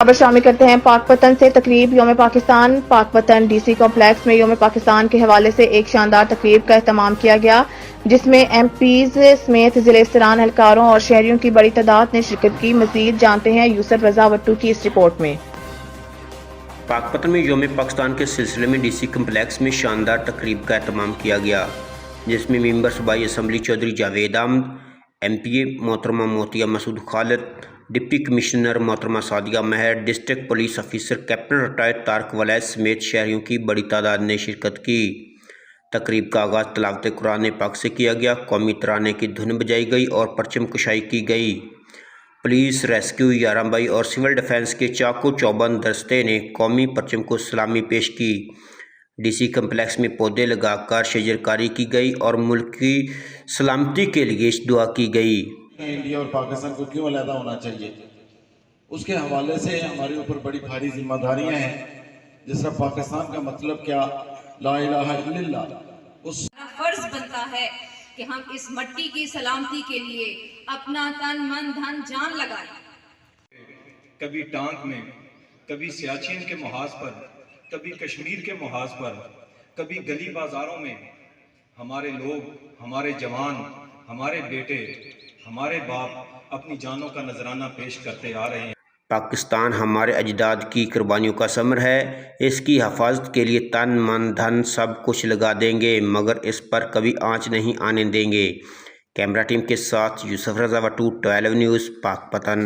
خبر شامل کرتے ہیں پاک پتن سے تقریب یوم پاکستان پاک پتن ڈی سی کمپلیکس میں یوم پاکستان کے حوالے سے ایک شاندار تقریب کا اہتمام کیا گیا جس میں ایم پیز سمیت ضلع سران اہلکاروں اور شہریوں کی بڑی تعداد نے شرکت کی۔ مزید جانتے ہیں یوسف رضا وٹو کی اس رپورٹ میں۔ پاک پتن میں یوم پاکستان کے سلسلے میں ڈی سی کمپلیکس میں شاندار تقریب کا اہتمام کیا گیا جس میں ممبر صوبائی assembly Chaudhry Javed Ahmed, M P A محترمہ موتیہ مسعود خالد، ڈپٹی کمشنر محترمہ Sadia Mehr, district police officer captain retired Tariq Waliz سمیت شہریوں کی بڑی تعداد نے شرکت کی۔ تقریب کا آغاز تلاوت قرآن پاک سے کیا گیا، قومی ترانے کی دھن بجائی گئی اور پرچم کشائی کی گئی۔ پولیس، ریسکیو 11 بائی اور سول ڈیفنس کے چاقو چوبند دستے نے قومی پرچم کو سلامی پیش کی۔ ڈی سی کمپلیکس میں پودے لگا کر شجرکاری کی گئی اور ملک کی سلامتی کے لیے دعا کی گئی۔ انڈیا اور پاکستان کو کیوں علیحدہ ہونا چاہیے، اس کے حوالے سے ہمارے اوپر بڑی بھاری ذمہ داریاں ہیں۔ جس طرح پاکستان کا مطلب کیا، لا الہ الا اللہ، اس فرض بنتا ہے کہ ہم اس مٹی کی سلامتی کے لیے اپنا تن من دھن جان لگائیں۔ کبھی ٹانک میں، کبھی سیاچین کے محاذ پر، کبھی کشمیر کے محاذ پر، کبھی گلی بازاروں میں ہمارے لوگ، ہمارے جوان، ہمارے بیٹے، ہمارے باپ اپنی جانوں کا نذرانہ پیش کرتے آ رہے ہیں۔ پاکستان ہمارے اجداد کی قربانیوں کا ثمر ہے، اس کی حفاظت کے لیے تن من دھن سب کچھ لگا دیں گے مگر اس پر کبھی آنچ نہیں آنے دیں گے۔ کیمرہ ٹیم کے ساتھ یوسف رضا وٹو، 12 نیوز، پاک پتن۔